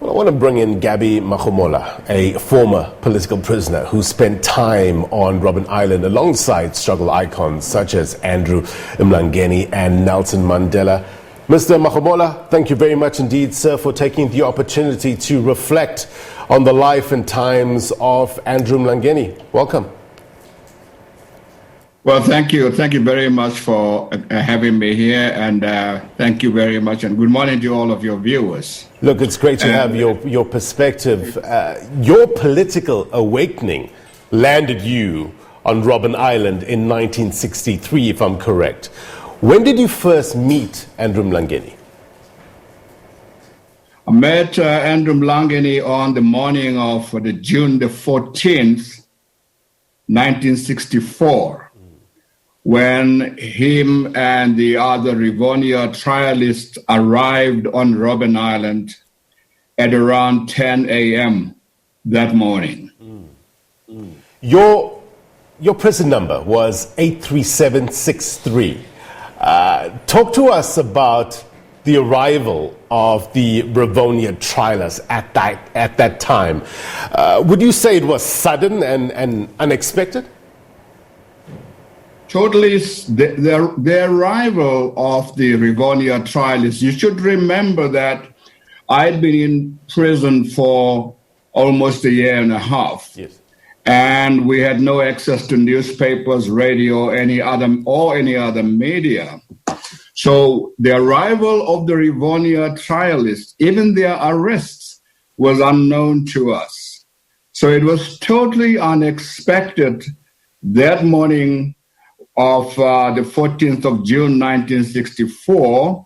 Well, I want to bring in Gaby Magomola, a former political prisoner who spent time on Robben Island alongside struggle icons such as Andrew Mlangeni and Nelson Mandela. Mr. Magomola, thank you very much indeed, sir, for taking the opportunity to reflect on the life and times of Andrew Mlangeni. Welcome. Well, thank you. Thank you very much for having me here, and thank you very much, and good morning to all of your viewers. Look, it's great to have your perspective. Your political awakening landed you on Robben Island in 1963, if I'm correct. When did you first meet Andrew Mlangeni? I met Andrew Mlangeni on the morning of June the 14th, 1964. When him and the other Rivonia Trialists arrived on Robben Island at around 10 a.m. that morning. Your prison number was 83763. Talk to us about the arrival of the Rivonia Trialists at that time. Would you say it was sudden and unexpected? Totally, the arrival of the Rivonia Trialists, you should remember that I'd been in prison for almost a year and a half. Yes. And we had no access to newspapers, radio, any other media. So the arrival of the Rivonia Trialists, even their arrests, was unknown to us. So it was totally unexpected that morning of the 14th of June, 1964,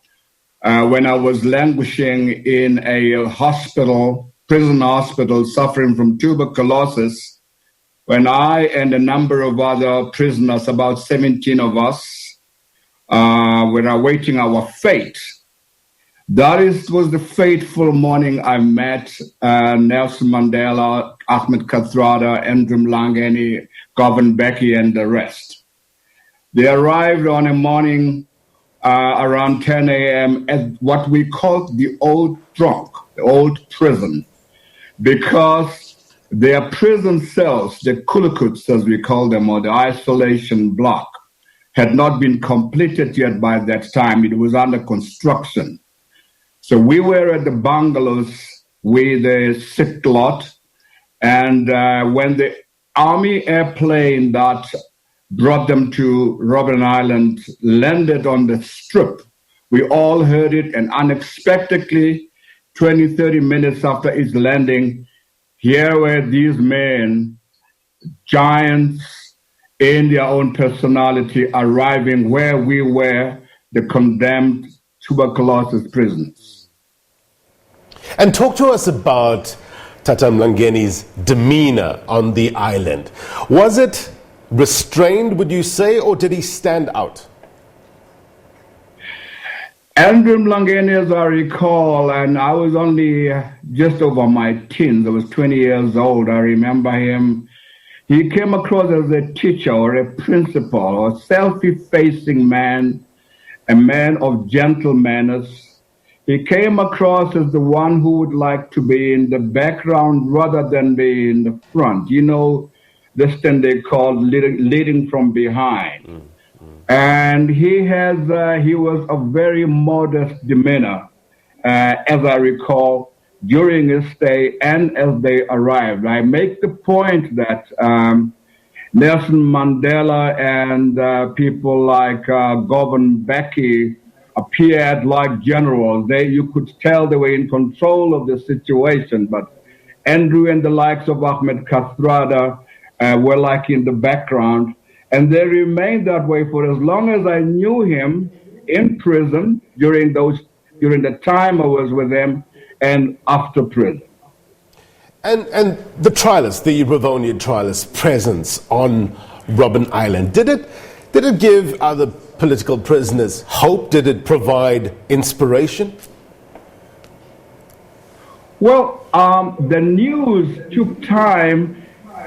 when I was languishing in a prison hospital, suffering from tuberculosis, when I and a number of other prisoners, about 17 of us, were awaiting our fate. That was the fateful morning I met Nelson Mandela, Ahmed Kathrada, Andrew Mlangeni, Robben Becky, and the rest. They arrived on a morning around 10 a.m. at what we called the old trunk, the old prison, because their prison cells, the kulukuts as we call them, or the isolation block, had not been completed yet by that time. It was under construction. So we were at the bungalows with a sick lot, and when the army airplane that brought them to Robben Island landed on the strip, we all heard it, and unexpectedly, 20, 30 minutes after its landing, here were these men, giants in their own personality, arriving where we were, the condemned tuberculosis prisoners. And talk to us about Tata Mlangeni's demeanor on the island. Was it restrained, would you say, or did he stand out? Andrew Mlangeni, as I recall, and I was only just over my teens, I was 20 years old, I remember him. He came across as a teacher or a principal or a self-effacing man, a man of gentle manners. He came across as the one who would like to be in the background rather than be in the front. You know, this thing they call leading from behind. And he was a very modest demeanor, as I recall, during his stay and as they arrived. I make the point that Nelson Mandela and people like Robben Becky appeared like generals. You could tell they were in control of the situation, but Andrew and the likes of Ahmed Kathrada were like in the background, and they remained that way for as long as I knew him in prison during the time I was with him and after prison. And the trialists, the Rivonia Trialists' presence on Robben Island, did it give other political prisoners hope? Did it provide inspiration? Well, the news took time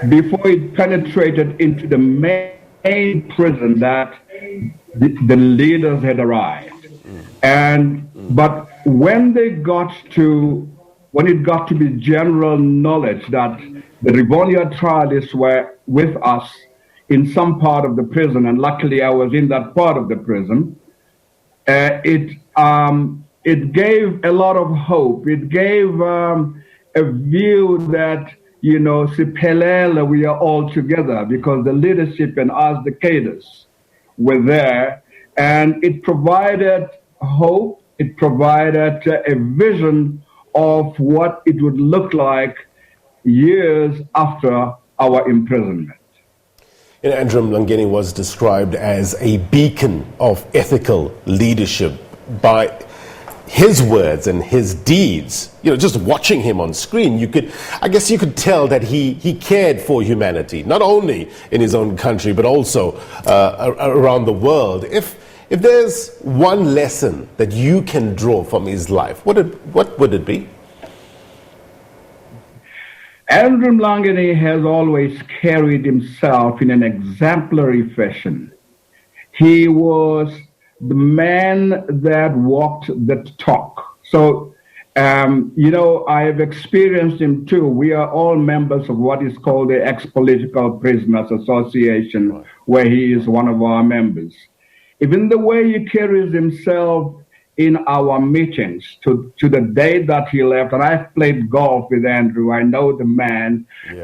before it penetrated into the main prison that the leaders had arrived. But when they got to when it got to be general knowledge that the Rivonia Trialists were with us in some part of the prison, and luckily I was in that part of the prison, it gave a lot of hope. It gave a view that, you know, Siphelele, we are all together, because the leadership and us, the cadres, were there, and it provided hope. It provided a vision of what it would look like years after our imprisonment. You know, Andrew Mlangeni was described as a beacon of ethical leadership by his words and his deeds. You know, just watching him on screen, I guess you could tell that he cared for humanity, not only in his own country, but also around the world. If there's one lesson that you can draw from his life, what would it be? Andrew Mlangeni has always carried himself in an exemplary fashion. He was the man that walked the talk. So, you know, I have experienced him too. We are all members of what is called the Ex-Political Prisoners Association, where he is one of our members. Even the way he carries himself in our meetings to the day that he left, and I've played golf with Andrew, I know the man. If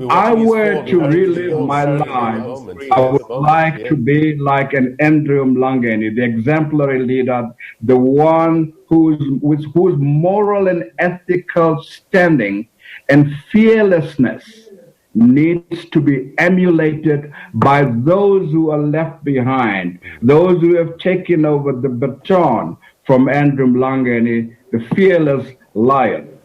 I were to relive my life, I would like to be like an Andrew Mlangeni, the exemplary leader, the one whose moral and ethical standing and fearlessness needs to be emulated by those who are left behind, those who have taken over the baton from Andrew Mlangeni, the fearless lion.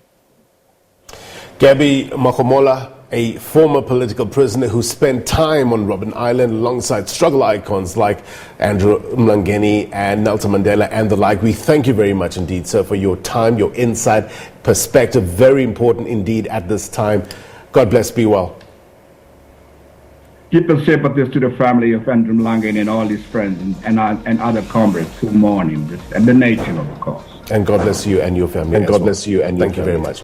Gaby Magomola, a former political prisoner who spent time on Robben Island alongside struggle icons like Andrew Mlangeni and Nelson Mandela and the like. We thank you very much indeed, sir, for your time, your insight, perspective. Very important indeed at this time. God bless, be well. Deepest sympathies to the family of Andrew Mlangeni and all his friends and other comrades who mourn him, and the nation, of course. And God bless you and your family. And God bless you and your family. Thank you very much.